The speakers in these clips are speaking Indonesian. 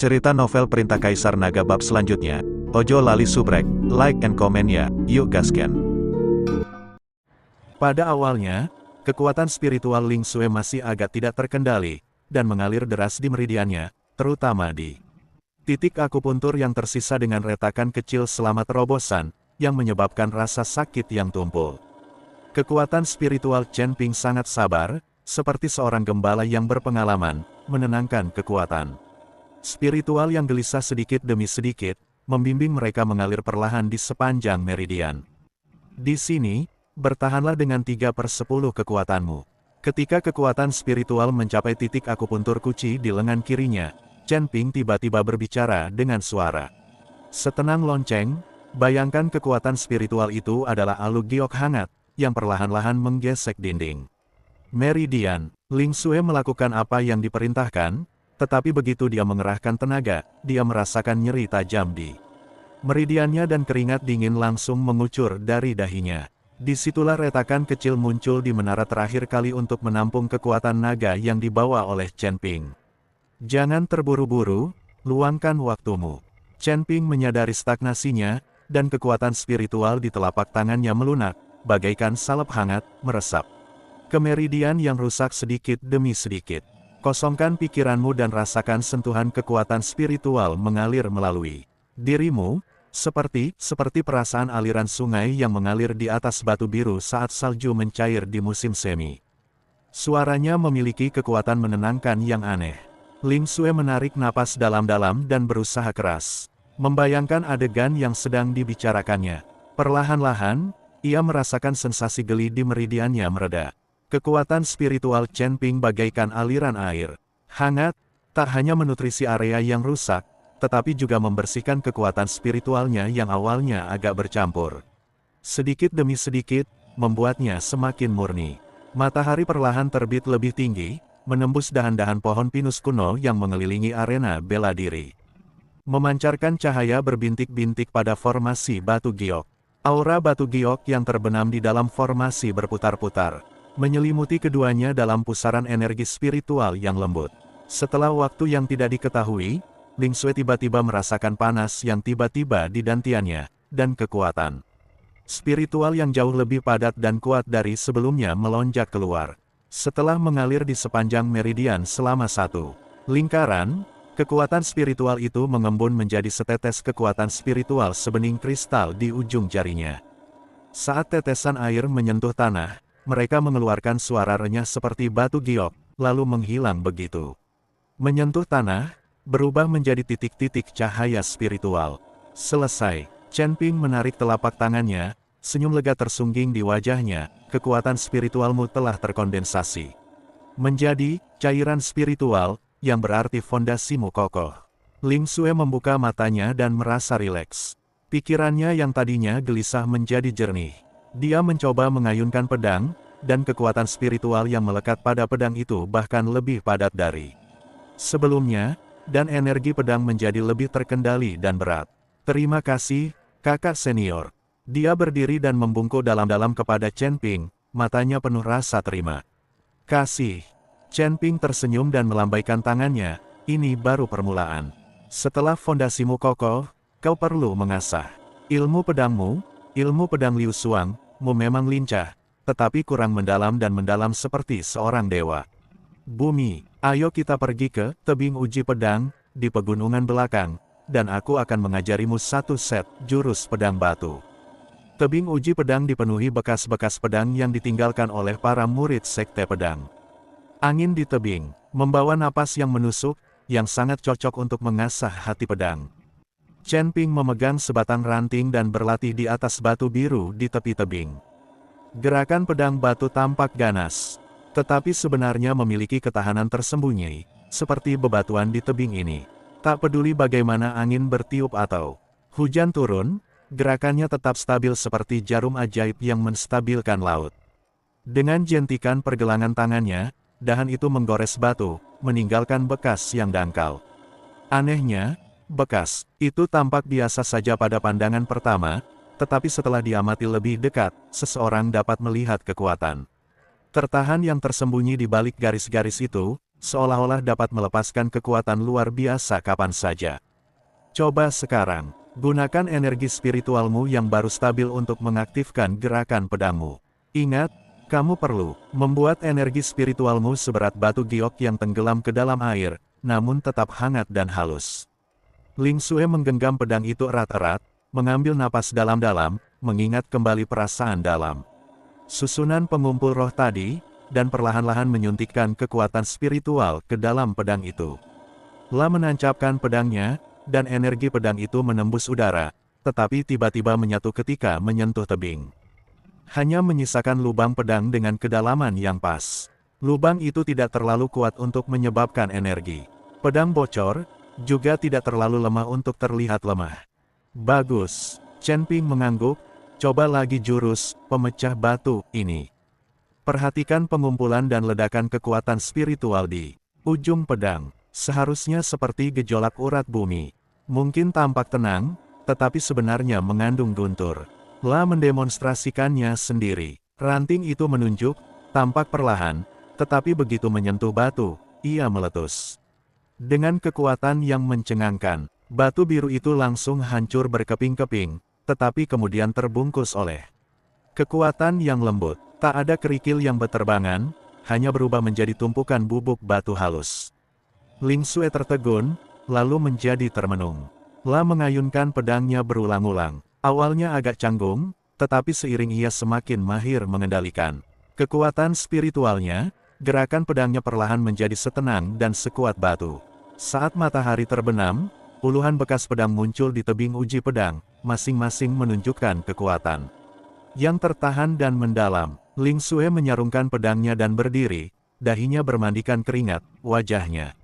Cerita novel Perintah Kaisar Naga bab selanjutnya. Ojo lali subrek, like and comment ya, yuk gasken. Pada awalnya, kekuatan spiritual Ling Xue masih agak tidak terkendali, dan mengalir deras di meridiannya, terutama di titik akupuntur yang tersisa dengan retakan kecil selama terobosan, yang menyebabkan rasa sakit yang tumpul. Kekuatan spiritual Chen Ping sangat sabar, seperti seorang gembala yang berpengalaman, menenangkan kekuatan spiritual yang gelisah sedikit demi sedikit, membimbing mereka mengalir perlahan di sepanjang meridian. Di sini, bertahanlah dengan 3/10 kekuatanmu. Ketika kekuatan spiritual mencapai titik akupuntur kuci di lengan kirinya, Chen Ping tiba-tiba berbicara dengan suara setenang lonceng. Bayangkan kekuatan spiritual itu adalah aluk giok hangat, yang perlahan-lahan menggesek dinding meridian. Ling Xue melakukan apa yang diperintahkan, tetapi begitu dia mengerahkan tenaga, dia merasakan nyeri tajam di meridiannya dan keringat dingin langsung mengucur dari dahinya. Disitulah retakan kecil muncul di menara terakhir kali untuk menampung kekuatan naga yang dibawa oleh Chen Ping. Jangan terburu-buru, luangkan waktumu. Chen Ping menyadari stagnasinya, dan kekuatan spiritual di telapak tangannya melunak, bagaikan salep hangat, meresap ke meridian yang rusak sedikit demi sedikit. Kosongkan pikiranmu dan rasakan sentuhan kekuatan spiritual mengalir melalui dirimu, seperti perasaan aliran sungai yang mengalir di atas batu biru saat salju mencair di musim semi. Suaranya memiliki kekuatan menenangkan yang aneh. Ling Xue menarik napas dalam-dalam dan berusaha keras membayangkan adegan yang sedang dibicarakannya. Perlahan-lahan, ia merasakan sensasi geli di meridiannya mereda. Kekuatan spiritual Chen Ping bagaikan aliran air hangat, tak hanya menutrisi area yang rusak, tetapi juga membersihkan kekuatan spiritualnya yang awalnya agak bercampur. Sedikit demi sedikit, membuatnya semakin murni. Matahari perlahan terbit lebih tinggi, menembus dahan-dahan pohon pinus kuno yang mengelilingi arena bela diri, memancarkan cahaya berbintik-bintik pada formasi batu giok. Aura batu giok yang terbenam di dalam formasi berputar-putar, menyelimuti keduanya dalam pusaran energi spiritual yang lembut. Setelah waktu yang tidak diketahui, Ling Xue tiba-tiba merasakan panas yang tiba-tiba di dantiannya, dan kekuatan spiritual yang jauh lebih padat dan kuat dari sebelumnya melonjak keluar. Setelah mengalir di sepanjang meridian selama satu lingkaran, kekuatan spiritual itu mengembun menjadi setetes kekuatan spiritual sebening kristal di ujung jarinya. Saat tetesan air menyentuh tanah, mereka mengeluarkan suara renyah seperti batu giok, lalu menghilang begitu menyentuh tanah, berubah menjadi titik-titik cahaya spiritual. Selesai, Chen Ping menarik telapak tangannya, senyum lega tersungging di wajahnya. Kekuatan spiritualmu telah terkondensasi menjadi cairan spiritual, yang berarti fondasimu kokoh. Ling Xue membuka matanya dan merasa rileks. Pikirannya yang tadinya gelisah menjadi jernih. Dia mencoba mengayunkan pedang, dan kekuatan spiritual yang melekat pada pedang itu bahkan lebih padat dari sebelumnya, dan energi pedang menjadi lebih terkendali dan berat. Terima kasih, kakak senior. Dia berdiri dan membungkuk dalam-dalam kepada Chen Ping, matanya penuh rasa terima kasih. Chen Ping tersenyum dan melambaikan tangannya, ini baru permulaan. Setelah fondasimu kokoh, kau perlu mengasah ilmu pedangmu. Ilmu pedang Liu Xuang mu memang lincah, tetapi kurang mendalam dan mendalam seperti seorang dewa. Bumi, ayo kita pergi ke tebing uji pedang, di pegunungan belakang, dan aku akan mengajarimu satu set jurus pedang batu. Tebing uji pedang dipenuhi bekas-bekas pedang yang ditinggalkan oleh para murid sekte pedang. Angin di tebing, membawa napas yang menusuk, yang sangat cocok untuk mengasah hati pedang. Chen Ping memegang sebatang ranting dan berlatih di atas batu biru di tepi tebing. Gerakan pedang batu tampak ganas, tetapi sebenarnya memiliki ketahanan tersembunyi, seperti bebatuan di tebing ini. Tak peduli bagaimana angin bertiup atau hujan turun, gerakannya tetap stabil seperti jarum ajaib yang menstabilkan laut. Dengan jentikan pergelangan tangannya, dahan itu menggores batu, meninggalkan bekas yang dangkal. Anehnya, bekas itu tampak biasa saja pada pandangan pertama, tetapi setelah diamati lebih dekat, seseorang dapat melihat kekuatan tertahan yang tersembunyi di balik garis-garis itu. seolah-olah dapat melepaskan kekuatan luar biasa kapan saja. Coba sekarang, gunakan energi spiritualmu yang baru stabil untuk mengaktifkan gerakan pedangmu. Ingat, kamu perlu membuat energi spiritualmu seberat batu giok yang tenggelam ke dalam air, namun tetap hangat dan halus. Ling Xue menggenggam pedang itu erat-erat, mengambil napas dalam-dalam, mengingat kembali perasaan dalam. Susunan pengumpul roh tadi, dan perlahan-lahan menyuntikkan kekuatan spiritual ke dalam pedang itu. La menancapkan pedangnya, dan energi pedang itu menembus udara, tetapi tiba-tiba menyatu ketika menyentuh tebing. Hanya menyisakan lubang pedang dengan kedalaman yang pas. Lubang itu tidak terlalu kuat untuk menyebabkan energi. Pedang bocor, juga tidak terlalu lemah untuk terlihat lemah. Bagus, Chen Ping mengangguk, coba lagi jurus pemecah batu ini. Perhatikan pengumpulan dan ledakan kekuatan spiritual di ujung pedang, seharusnya seperti gejolak urat bumi. Mungkin tampak tenang, tetapi sebenarnya mengandung guntur. La mendemonstrasikannya sendiri. Ranting itu menunjuk, tampak perlahan, tetapi begitu menyentuh batu, ia meletus. Dengan kekuatan yang mencengangkan, batu biru itu langsung hancur berkeping-keping, tetapi kemudian terbungkus oleh kekuatan yang lembut. Tak ada kerikil yang berterbangan, hanya berubah menjadi tumpukan bubuk batu halus. Ling Xue tertegun, lalu menjadi termenung. La mengayunkan pedangnya berulang-ulang. Awalnya agak canggung, tetapi seiring ia semakin mahir mengendalikan kekuatan spiritualnya, gerakan pedangnya perlahan menjadi setenang dan sekuat batu. Saat matahari terbenam, puluhan bekas pedang muncul di tebing uji pedang, masing-masing menunjukkan kekuatan yang tertahan dan mendalam. Ling Xue menyarungkan pedangnya dan berdiri, dahinya bermandikan keringat, wajahnya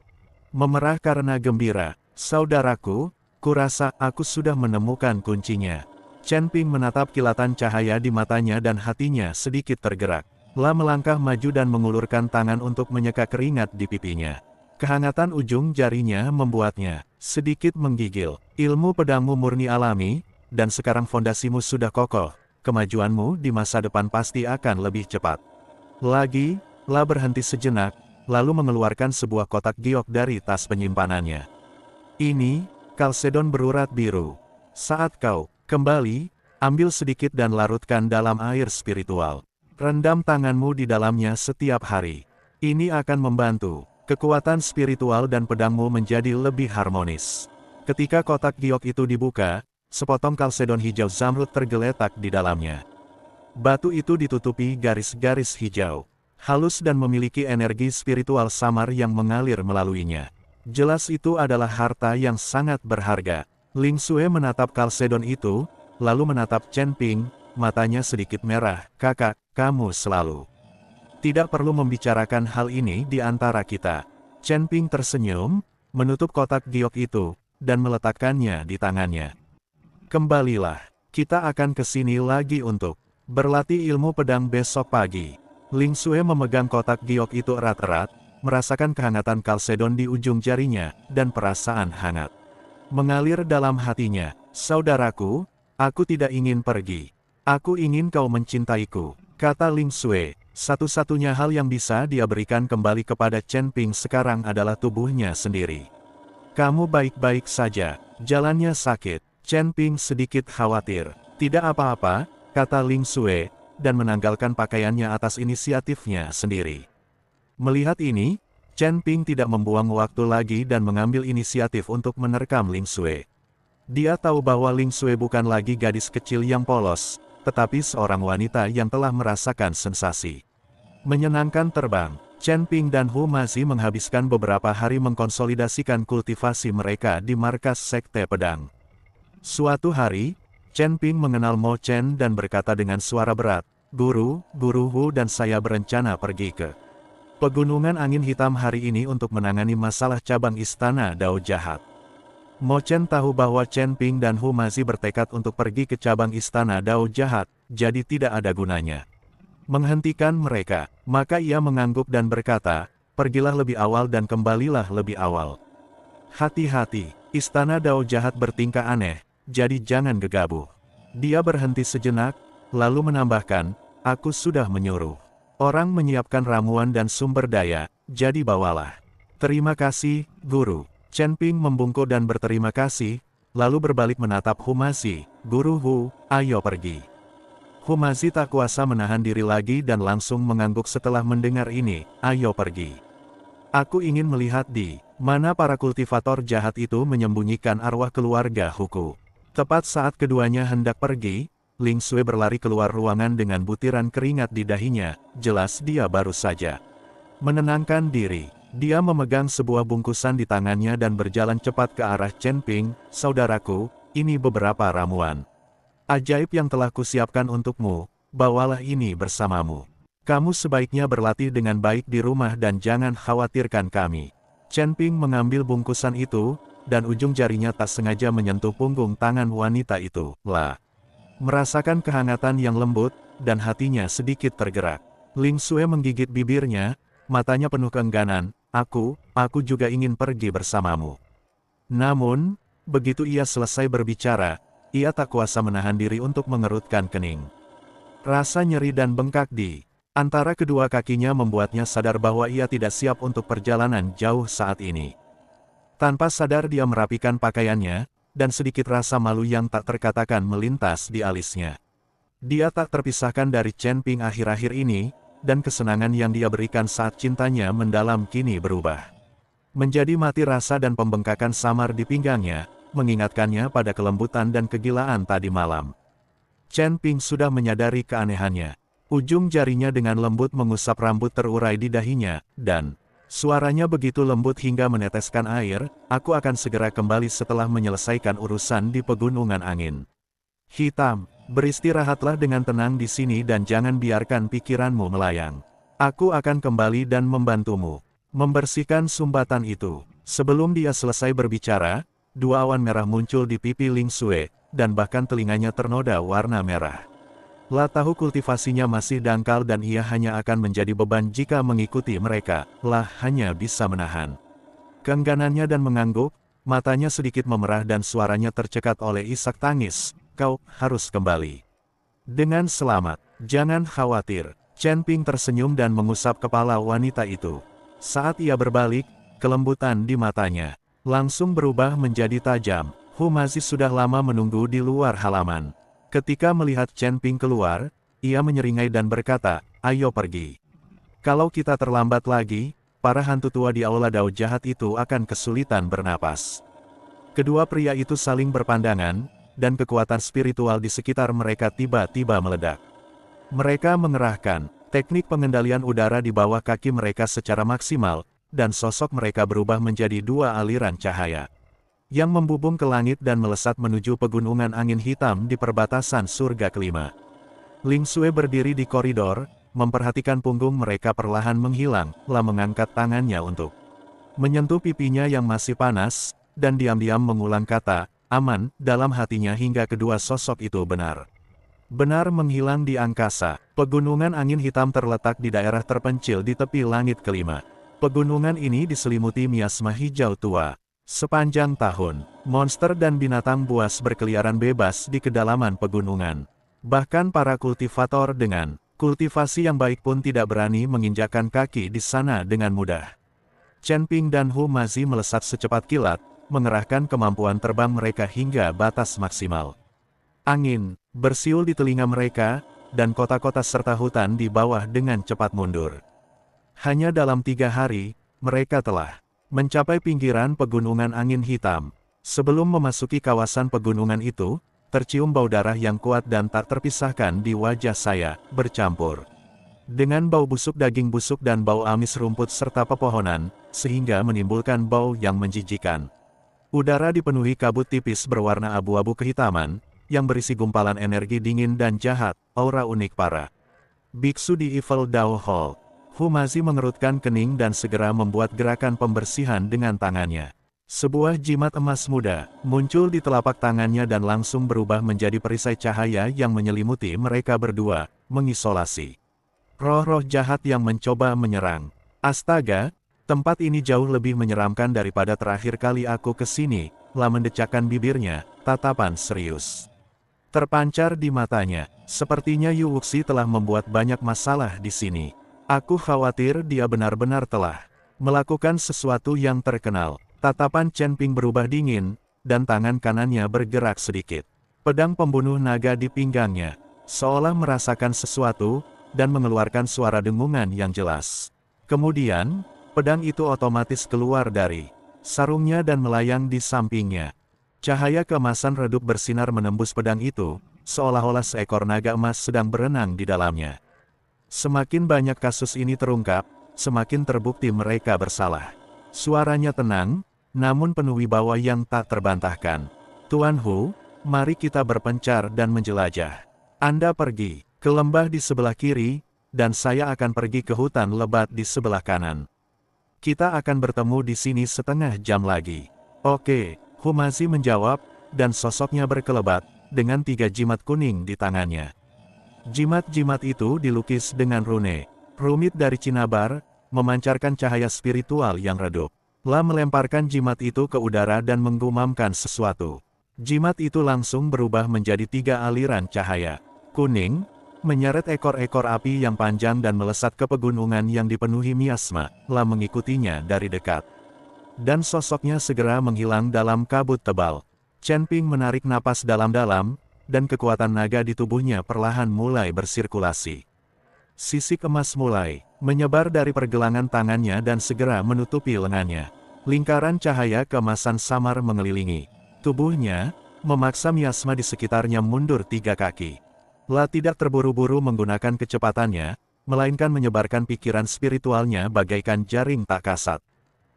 memerah karena gembira. Saudaraku, kurasa aku sudah menemukan kuncinya. Chen Ping menatap kilatan cahaya di matanya dan hatinya sedikit tergerak. La melangkah maju dan mengulurkan tangan untuk menyeka keringat di pipinya. Kehangatan ujung jarinya membuatnya sedikit menggigil. Ilmu pedangmu murni alami, dan sekarang fondasimu sudah kokoh. Kemajuanmu di masa depan pasti akan lebih cepat. Lagi, La berhenti sejenak, lalu mengeluarkan sebuah kotak giok dari tas penyimpanannya. Ini, kalsedon berurat biru. Saat kau kembali, ambil sedikit dan larutkan dalam air spiritual. Rendam tanganmu di dalamnya setiap hari. Ini akan membantu kekuatan spiritual dan pedangmu menjadi lebih harmonis. Ketika kotak giok itu dibuka, sepotong kalsedon hijau zamrud tergeletak di dalamnya. Batu itu ditutupi garis-garis hijau, halus dan memiliki energi spiritual samar yang mengalir melaluinya. Jelas itu adalah harta yang sangat berharga. Ling Xue menatap kalsedon itu, lalu menatap Chen Ping, matanya sedikit merah. Kakak, kamu selalu tidak perlu membicarakan hal ini di antara kita. Chen Ping tersenyum, menutup kotak giok itu, dan meletakkannya di tangannya. Kembalilah, kita akan ke sini lagi untuk berlatih ilmu pedang besok pagi. Ling Xue memegang kotak giok itu erat-erat, merasakan kehangatan kalsedon di ujung jarinya, dan perasaan hangat mengalir dalam hatinya. Saudaraku, aku tidak ingin pergi. Aku ingin kau mencintaiku, kata Ling Xue. Satu-satunya hal yang bisa dia berikan kembali kepada Chen Ping sekarang adalah tubuhnya sendiri. Kamu baik-baik saja, jalannya sakit. Chen Ping sedikit khawatir. Tidak apa-apa, kata Ling Xue, dan menanggalkan pakaiannya atas inisiatifnya sendiri. Melihat ini, Chen Ping tidak membuang waktu lagi dan mengambil inisiatif untuk menerkam Ling Xue. Dia tahu bahwa Ling Xue bukan lagi gadis kecil yang polos, tetapi seorang wanita yang telah merasakan sensasi menyenangkan terbang. Chen Ping dan Hu Mazi menghabiskan beberapa hari mengkonsolidasikan kultivasi mereka di markas Sekte Pedang. Suatu hari, Chen Ping mengenal Mo Chen dan berkata dengan suara berat, Guru Hu dan saya berencana pergi ke Pegunungan Angin Hitam hari ini untuk menangani masalah cabang Istana Dao Jahat. Mo Chen tahu bahwa Chen Ping dan Hu Mazi bertekad untuk pergi ke cabang Istana Dao Jahat, jadi tidak ada gunanya menghentikan mereka. Maka ia mengangguk dan berkata, pergilah lebih awal dan kembalilah lebih awal. Hati-hati, Istana Dao Jahat bertingkah aneh, jadi jangan gegabah. Dia berhenti sejenak, lalu menambahkan, aku sudah menyuruh orang menyiapkan ramuan dan sumber daya, jadi bawalah Terima kasih, Guru. Chen Ping membungkuk dan berterima kasih, lalu berbalik menatap Humazi. Guru Hu, ayo pergi. Humazi tak kuasa menahan diri lagi dan langsung mengangguk setelah mendengar ini, ayo pergi. Aku ingin melihat di mana para kultivator jahat itu menyembunyikan arwah keluarga Huku. Tepat saat keduanya hendak pergi, Ling Sui berlari keluar ruangan dengan butiran keringat di dahinya, jelas dia baru saja menenangkan diri. Dia memegang sebuah bungkusan di tangannya dan berjalan cepat ke arah Chen Ping. Saudaraku, ini beberapa ramuan ajaib yang telah kusiapkan untukmu, bawalah ini bersamamu. Kamu sebaiknya berlatih dengan baik di rumah dan jangan khawatirkan kami. Chen Ping mengambil bungkusan itu, dan ujung jarinya tak sengaja menyentuh punggung tangan wanita itu. Merasakan kehangatan yang lembut, dan hatinya sedikit tergerak. Ling Sui menggigit bibirnya, matanya penuh keengganan. Aku juga ingin pergi bersamamu. Namun, begitu ia selesai berbicara, ia tak kuasa menahan diri untuk mengerutkan kening. Rasa nyeri dan bengkak di antara kedua kakinya membuatnya sadar bahwa ia tidak siap untuk perjalanan jauh saat ini. Tanpa sadar dia merapikan pakaiannya, dan sedikit rasa malu yang tak terkatakan melintas di alisnya. Dia tak terpisahkan dari Chen Ping akhir-akhir ini, dan kesenangan yang dia berikan saat cintanya mendalam kini berubah menjadi mati rasa dan pembengkakan samar di pinggangnya, mengingatkannya pada kelembutan dan kegilaan tadi malam. Chen Ping sudah menyadari keanehannya. Ujung jarinya dengan lembut mengusap rambut terurai di dahinya, dan suaranya begitu lembut hingga meneteskan air. Aku akan segera kembali setelah menyelesaikan urusan di pegunungan angin hitam. Beristirahatlah dengan tenang di sini dan jangan biarkan pikiranmu melayang. Aku akan kembali dan membantumu membersihkan sumbatan itu. Sebelum dia selesai berbicara, dua awan merah muncul di pipi Ling Sui, dan bahkan telinganya ternoda warna merah. Tahu kultivasinya masih dangkal dan ia hanya akan menjadi beban jika mengikuti mereka. Hanya bisa menahan keengganannya dan mengangguk, matanya sedikit memerah dan suaranya tercekat oleh isak tangis. Kau harus kembali dengan selamat. Jangan khawatir. Chen Ping tersenyum dan mengusap kepala wanita itu. Saat ia berbalik, kelembutan di matanya langsung berubah menjadi tajam. Humazi sudah lama menunggu di luar halaman. Ketika melihat Chen Ping keluar, ia menyeringai dan berkata, ayo pergi. Kalau kita terlambat lagi, para hantu tua di aula dao jahat itu akan kesulitan bernapas. Kedua pria itu saling berpandangan, dan kekuatan spiritual di sekitar mereka tiba-tiba meledak. Mereka mengerahkan teknik pengendalian udara di bawah kaki mereka secara maksimal, dan sosok mereka berubah menjadi dua aliran cahaya yang membubung ke langit dan melesat menuju pegunungan angin hitam di perbatasan surga kelima. Ling Sui berdiri di koridor, memperhatikan punggung mereka perlahan menghilang, mengangkat tangannya untuk menyentuh pipinya yang masih panas, dan diam-diam mengulang kata, aman, dalam hatinya hingga kedua sosok itu benar menghilang di angkasa. Pegunungan angin hitam terletak di daerah terpencil di tepi langit kelima. Pegunungan ini diselimuti miasma hijau tua. Sepanjang tahun, monster dan binatang buas berkeliaran bebas di kedalaman pegunungan. Bahkan para kultivator dengan kultivasi yang baik pun tidak berani menginjakkan kaki di sana dengan mudah. Chen Ping dan Humazi melesat secepat kilat, mengerahkan kemampuan terbang mereka hingga batas maksimal. Angin bersiul di telinga mereka, dan kota-kota serta hutan di bawah dengan cepat mundur. Hanya dalam 3 hari, mereka telah mencapai pinggiran pegunungan angin hitam. Sebelum memasuki kawasan pegunungan itu, tercium bau darah yang kuat dan tak terpisahkan di wajah saya, bercampur dengan bau busuk daging busuk dan bau amis rumput serta pepohonan, sehingga menimbulkan bau yang menjijikan. Udara dipenuhi kabut tipis berwarna abu-abu kehitaman, yang berisi gumpalan energi dingin dan jahat, aura unik para biksu di Evil Dao Hall. Humazi mengerutkan kening dan segera membuat gerakan pembersihan dengan tangannya. Sebuah jimat emas muda muncul di telapak tangannya dan langsung berubah menjadi perisai cahaya yang menyelimuti mereka berdua, mengisolasi roh-roh jahat yang mencoba menyerang. Astaga! Tempat ini jauh lebih menyeramkan daripada terakhir kali aku ke sini, mendecakkan bibirnya, tatapan serius terpancar di matanya. Sepertinya Yu Wuxi telah membuat banyak masalah di sini. Aku khawatir dia benar-benar telah Melakukan sesuatu yang terkenal. Tatapan Chen Ping berubah dingin, dan tangan kanannya bergerak sedikit. Pedang pembunuh naga di pinggangnya, seolah merasakan sesuatu, dan mengeluarkan suara dengungan yang jelas. Kemudian, pedang itu otomatis keluar dari sarungnya dan melayang di sampingnya. Cahaya keemasan redup bersinar menembus pedang itu, seolah-olah seekor naga emas sedang berenang di dalamnya. Semakin banyak kasus ini terungkap, semakin terbukti mereka bersalah. Suaranya tenang, namun penuh wibawa yang tak terbantahkan. Tuan Hu, mari kita berpencar dan menjelajah. Anda pergi ke lembah di sebelah kiri, dan saya akan pergi ke hutan lebat di sebelah kanan. Kita akan bertemu di sini setengah jam lagi. Oke, Humazi menjawab, dan sosoknya berkelebat, dengan 3 jimat kuning di tangannya. Jimat-jimat itu dilukis dengan rune rumit dari Cinabar, memancarkan cahaya spiritual yang redup. La melemparkan jimat itu ke udara dan menggumamkan sesuatu. Jimat itu langsung berubah menjadi 3 aliran cahaya. Kuning, menyeret ekor-ekor api yang panjang dan melesat ke pegunungan yang dipenuhi miasma. La mengikutinya dari dekat. Dan sosoknya segera menghilang dalam kabut tebal. Chen Ping menarik napas dalam-dalam, dan kekuatan naga di tubuhnya perlahan mulai bersirkulasi. Sisik emas mulai menyebar dari pergelangan tangannya dan segera menutupi lengannya. Lingkaran cahaya keemasan samar mengelilingi tubuhnya, memaksa miasma di sekitarnya mundur 3 kaki. La tidak terburu-buru menggunakan kecepatannya, melainkan menyebarkan pikiran spiritualnya bagaikan jaring tak kasat.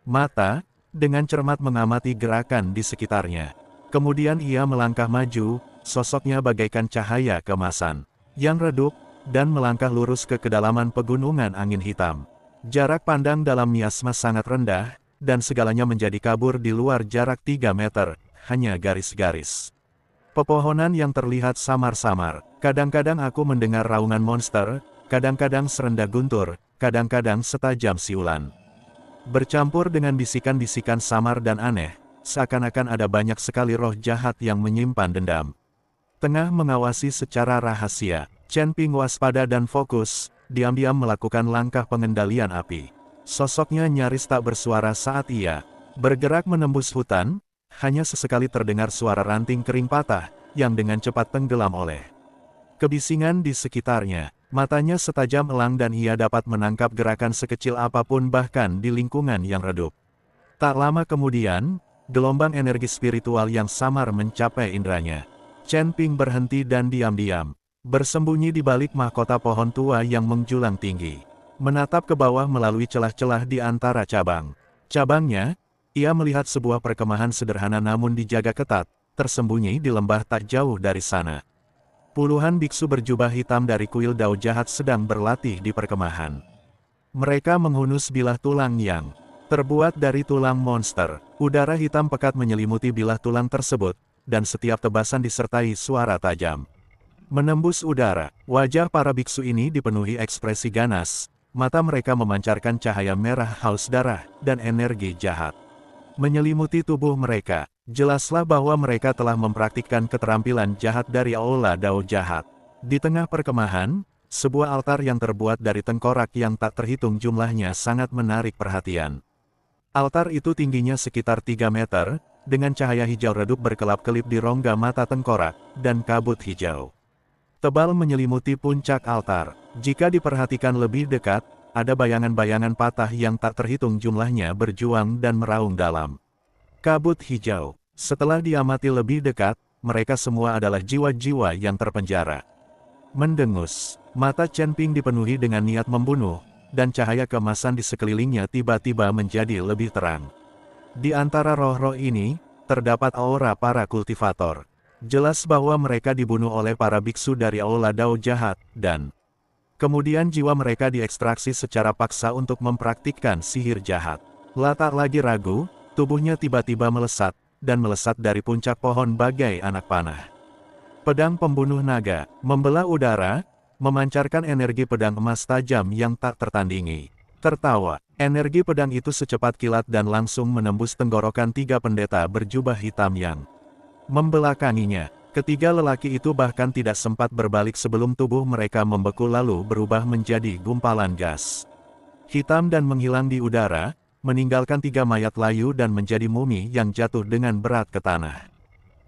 Mata, dengan cermat mengamati gerakan di sekitarnya. Kemudian ia melangkah maju, sosoknya bagaikan cahaya keemasan yang redup, dan melangkah lurus ke kedalaman pegunungan angin hitam. Jarak pandang dalam miasma sangat rendah, dan segalanya menjadi kabur di luar jarak 3 meter, hanya garis-garis. Pepohonan yang terlihat samar-samar. Kadang-kadang aku mendengar raungan monster, kadang-kadang serendah guntur, kadang-kadang setajam siulan. Bercampur dengan bisikan-bisikan samar dan aneh, seakan-akan ada banyak sekali roh jahat yang menyimpan dendam. Tengah mengawasi secara rahasia, Chen Ping waspada dan fokus, diam-diam melakukan langkah pengendalian api. Sosoknya nyaris tak bersuara saat ia bergerak menembus hutan, hanya sesekali terdengar suara ranting kering patah, yang dengan cepat tenggelam oleh kebisingan di sekitarnya. Matanya setajam elang dan ia dapat menangkap gerakan sekecil apapun bahkan di lingkungan yang redup. Tak lama kemudian, gelombang energi spiritual yang samar mencapai indranya. Chen Ping berhenti dan diam-diam bersembunyi di balik mahkota pohon tua yang menjulang tinggi. Menatap ke bawah melalui celah-celah di antara cabangnya, ia melihat sebuah perkemahan sederhana namun dijaga ketat, tersembunyi di lembah tak jauh dari sana. Puluhan biksu berjubah hitam dari kuil Dao jahat sedang berlatih di perkemahan. Mereka menghunus bilah tulang yang terbuat dari tulang monster. Udara hitam pekat menyelimuti bilah tulang tersebut, dan setiap tebasan disertai suara tajam. Menembus udara, wajah para biksu ini dipenuhi ekspresi ganas. Mata mereka memancarkan cahaya merah haus darah dan energi jahat. Menyelimuti tubuh mereka, jelaslah bahwa mereka telah mempraktikkan keterampilan jahat dari aula Dao jahat. Di tengah perkemahan, sebuah altar yang terbuat dari tengkorak yang tak terhitung jumlahnya sangat menarik perhatian. Altar itu tingginya sekitar 3 meter, dengan cahaya hijau redup berkelap-kelip di rongga mata tengkorak, dan kabut hijau tebal menyelimuti puncak altar. Jika diperhatikan lebih dekat, ada bayangan-bayangan patah yang tak terhitung jumlahnya berjuang dan meraung dalam kabut hijau. Setelah diamati lebih dekat, mereka semua adalah jiwa-jiwa yang terpenjara. Mendengus, mata Chen Ping dipenuhi dengan niat membunuh, dan cahaya keemasan di sekelilingnya tiba-tiba menjadi lebih terang. Di antara roh-roh ini, terdapat aura para kultivator. Jelas bahwa mereka dibunuh oleh para biksu dari aula Dao jahat, dan kemudian jiwa mereka diekstraksi secara paksa untuk mempraktikkan sihir jahat. La tak lagi ragu, tubuhnya tiba-tiba melesat, dan melesat dari puncak pohon bagai anak panah. Pedang pembunuh naga, membelah udara, memancarkan energi pedang emas tajam yang tak tertandingi. Tertawa, energi pedang itu secepat kilat dan langsung menembus tenggorokan 3 pendeta berjubah hitam yang membelakanginya. Ketiga lelaki itu bahkan tidak sempat berbalik sebelum tubuh mereka membeku lalu berubah menjadi gumpalan gas hitam dan menghilang di udara, meninggalkan 3 mayat layu dan menjadi mumi yang jatuh dengan berat ke tanah.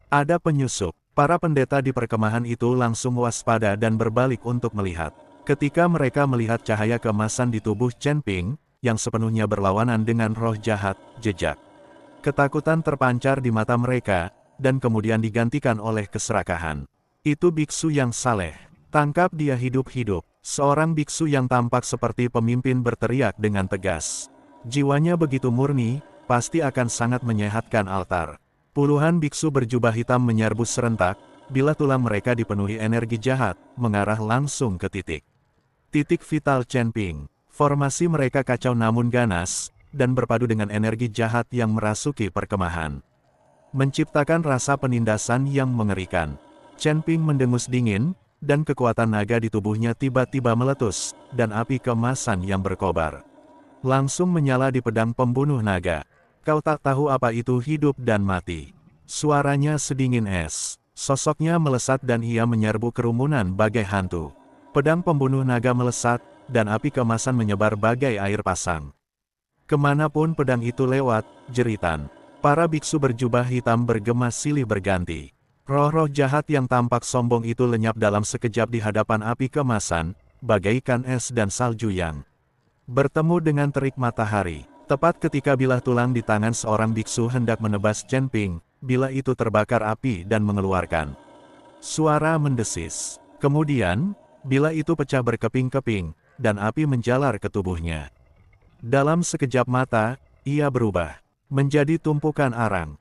Ada penyusup. Para pendeta di perkemahan itu langsung waspada dan berbalik untuk melihat. Ketika mereka melihat cahaya keemasan di tubuh Chen Ping, yang sepenuhnya berlawanan dengan roh jahat, jejak ketakutan terpancar di mata mereka, dan kemudian digantikan oleh keserakahan. Itu biksu yang saleh. Tangkap dia hidup-hidup. Seorang biksu yang tampak seperti pemimpin berteriak dengan tegas. Jiwanya begitu murni, pasti akan sangat menyehatkan altar. Puluhan biksu berjubah hitam menyerbu serentak, bila tulang mereka dipenuhi energi jahat, mengarah langsung ke titik vital Chen Ping. Formasi mereka kacau namun ganas, dan berpadu dengan energi jahat yang merasuki perkemahan. Menciptakan rasa penindasan yang mengerikan. Chen Ping mendengus dingin, dan kekuatan naga di tubuhnya tiba-tiba meletus, dan api keemasan yang berkobar langsung menyala di pedang pembunuh naga. Kau tak tahu apa itu hidup dan mati. Suaranya sedingin es. Sosoknya melesat dan ia menyerbu kerumunan bagai hantu. Pedang pembunuh naga melesat, dan api keemasan menyebar bagai air pasang. Kemanapun pedang itu lewat, jeritan para biksu berjubah hitam bergema silih berganti. Roh-roh jahat yang tampak sombong itu lenyap dalam sekejap di hadapan api keemasan, bagaikan es dan salju yang bertemu dengan terik matahari. Tepat ketika bilah tulang di tangan seorang biksu hendak menebas Chen Ping, bila itu terbakar api dan mengeluarkan suara mendesis. Kemudian, bila itu pecah berkeping-keping, dan api menjalar ke tubuhnya. Dalam sekejap mata, ia berubah menjadi tumpukan arang.